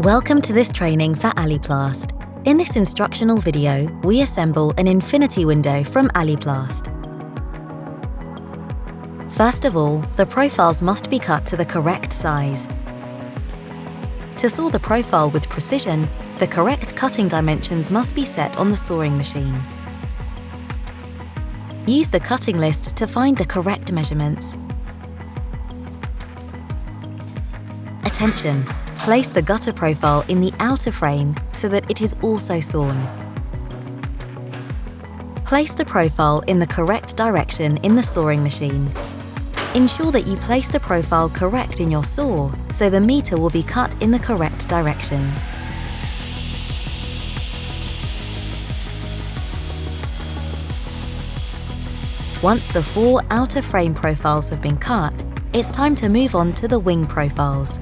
Welcome to this training for Aliplast. In this instructional video, we assemble an infinity window from Aliplast. First of all, the profiles must be cut to the correct size. To saw the profile with precision, the correct cutting dimensions must be set on the sawing machine. Use the cutting list to find the correct measurements. Attention! Place the gutter profile in the outer frame so that it is also sawn. Place the profile in the correct direction in the sawing machine. Ensure that you place the profile correct in your saw so the meter will be cut in the correct direction. Once the 4 outer frame profiles have been cut, it's time to move on to the wing profiles.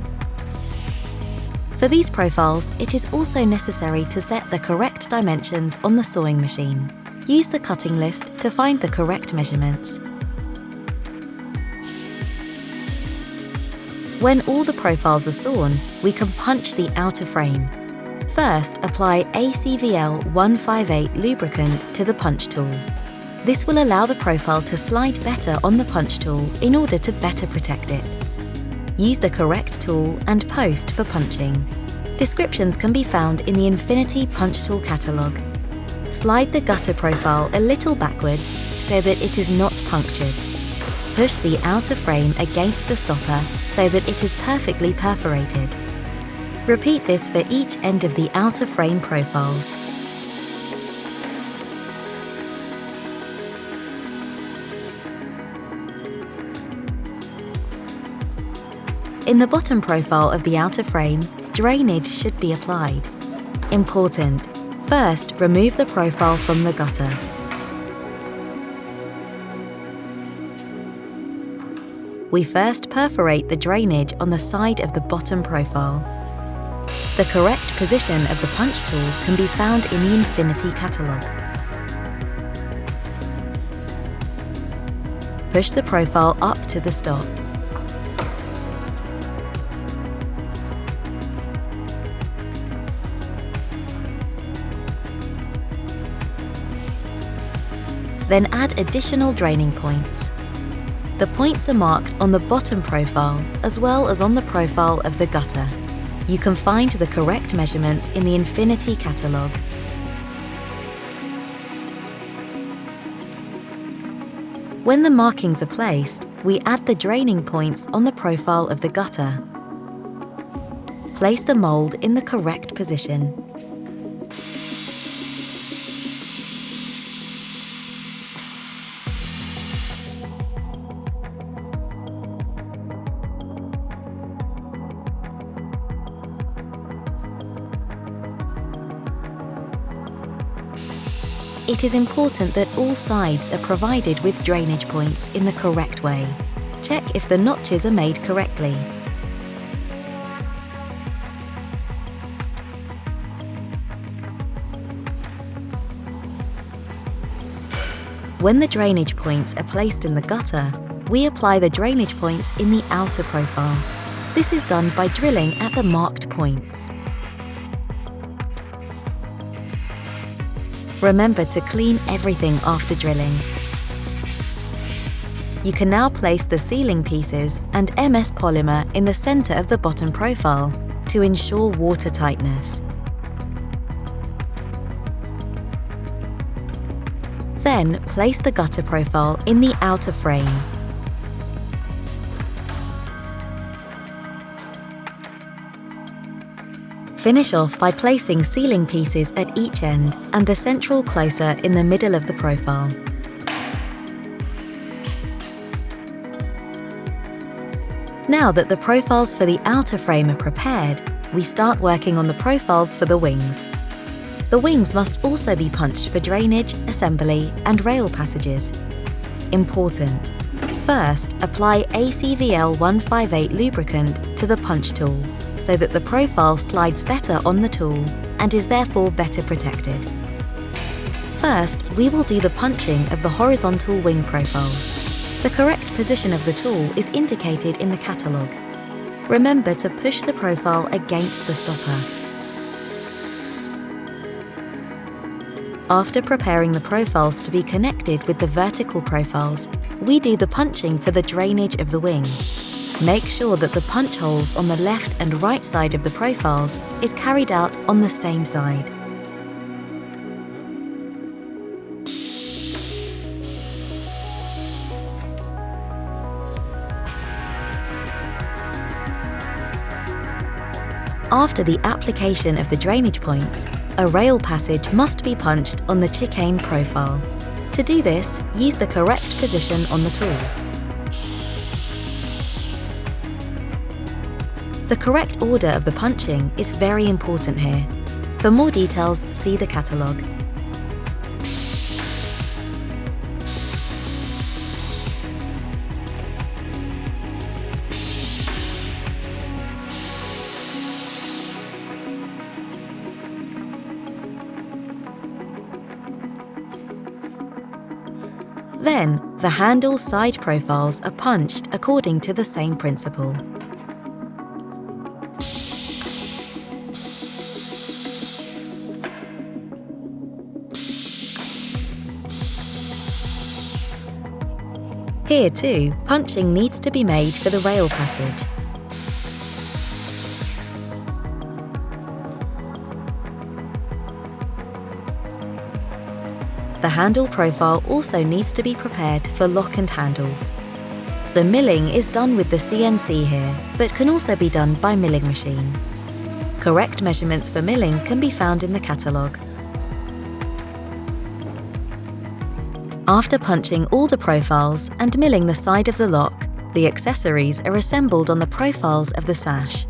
For these profiles, it is also necessary to set the correct dimensions on the sawing machine. Use the cutting list to find the correct measurements. When all the profiles are sawn, we can punch the outer frame. First, apply ACVL 158 lubricant to the punch tool. This will allow the profile to slide better on the punch tool in order to better protect it. Use the correct tool and post for punching. Descriptions can be found in the Infinity Punch Tool catalogue. Slide the gutter profile a little backwards so that it is not punctured. Push the outer frame against the stopper so that it is perfectly perforated. Repeat this for each end of the outer frame profiles. In the bottom profile of the outer frame, drainage should be applied. Important: first, remove the profile from the gutter. We first perforate the drainage on the side of the bottom profile. The correct position of the punch tool can be found in the Infinity catalogue. Push the profile up to the stop. Then add additional draining points. The points are marked on the bottom profile as well as on the profile of the gutter. You can find the correct measurements in the Infinity catalogue. When the markings are placed, we add the draining points on the profile of the gutter. Place the mould in the correct position. It is important that all sides are provided with drainage points in the correct way. Check if the notches are made correctly. When the drainage points are placed in the gutter, we apply the drainage points in the outer profile. This is done by drilling at the marked points. Remember to clean everything after drilling. You can now place the sealing pieces and MS polymer in the center of the bottom profile to ensure water tightness. Then place the gutter profile in the outer frame. Finish off by placing sealing pieces at each end and the central closer in the middle of the profile. Now that the profiles for the outer frame are prepared, we start working on the profiles for the wings. The wings must also be punched for drainage, assembly, and rail passages. Important: first, apply ACVL 158 lubricant to the punch tool, so that the profile slides better on the tool and is therefore better protected. First, we will do the punching of the horizontal wing profiles. The correct position of the tool is indicated in the catalogue. Remember to push the profile against the stopper. After preparing the profiles to be connected with the vertical profiles, we do the punching for the drainage of the wing. Make sure that the punch holes on the left and right side of the profiles is carried out on the same side. After the application of the drainage points, a rail passage must be punched on the chicane profile. To do this, use the correct position on the tool. The correct order of the punching is very important here. For more details, see the catalogue. Then, the handle side profiles are punched according to the same principle. Here too, punching needs to be made for the rail passage. The handle profile also needs to be prepared for lock and handles. The milling is done with the CNC here, but can also be done by milling machine. Correct measurements for milling can be found in the catalogue. After punching all the profiles and milling the side of the lock, the accessories are assembled on the profiles of the sash.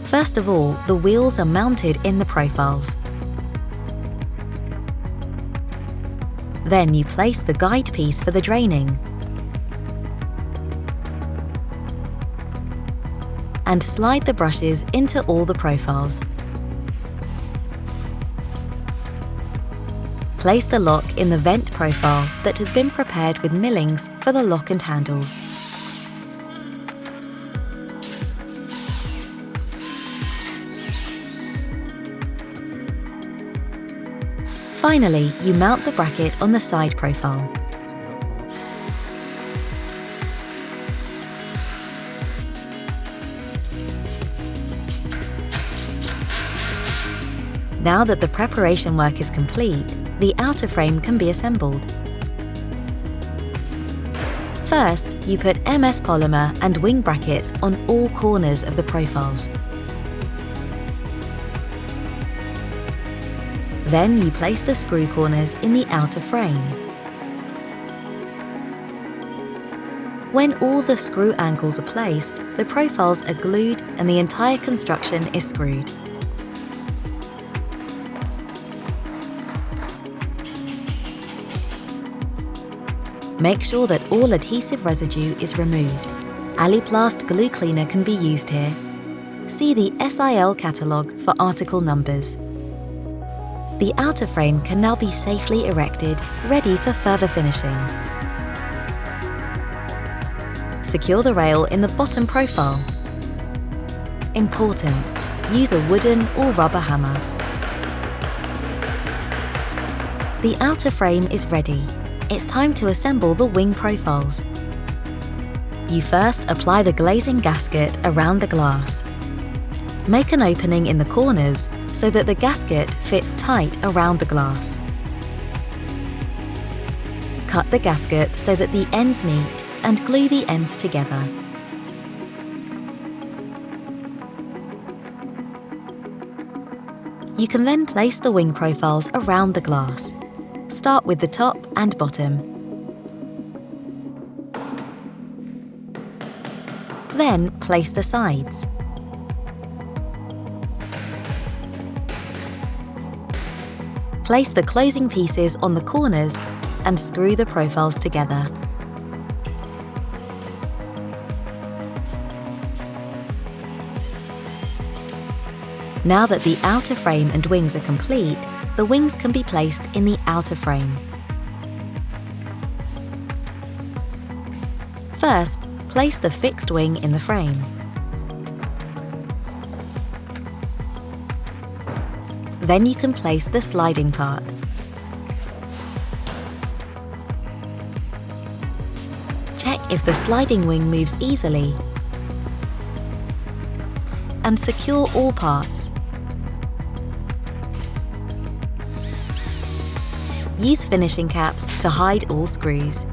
First of all, the wheels are mounted in the profiles. Then you place the guide piece for the draining and slide the brushes into all the profiles. Place the lock in the vent profile that has been prepared with millings for the lock and handles. Finally, you mount the bracket on the side profile. Now that the preparation work is complete, the outer frame can be assembled. First, you put MS polymer and wing brackets on all corners of the profiles. Then you place the screw corners in the outer frame. When all the screw angles are placed, the profiles are glued and the entire construction is screwed. Make sure that all adhesive residue is removed. Aliplast glue cleaner can be used here. See the SIL catalogue for article numbers. The outer frame can now be safely erected, ready for further finishing. Secure the rail in the bottom profile. Important: use a wooden or rubber hammer. The outer frame is ready. It's time to assemble the wing profiles. You first apply the glazing gasket around the glass. Make an opening in the corners so that the gasket fits tight around the glass. Cut the gasket so that the ends meet and glue the ends together. You can then place the wing profiles around the glass. Start with the top and bottom. Then place the sides. Place the closing pieces on the corners and screw the profiles together. Now that the outer frame and wings are complete, the wings can be placed in the outer frame. First, place the fixed wing in the frame. Then you can place the sliding part. Check if the sliding wing moves easily and secure all parts. Use finishing caps to hide all screws.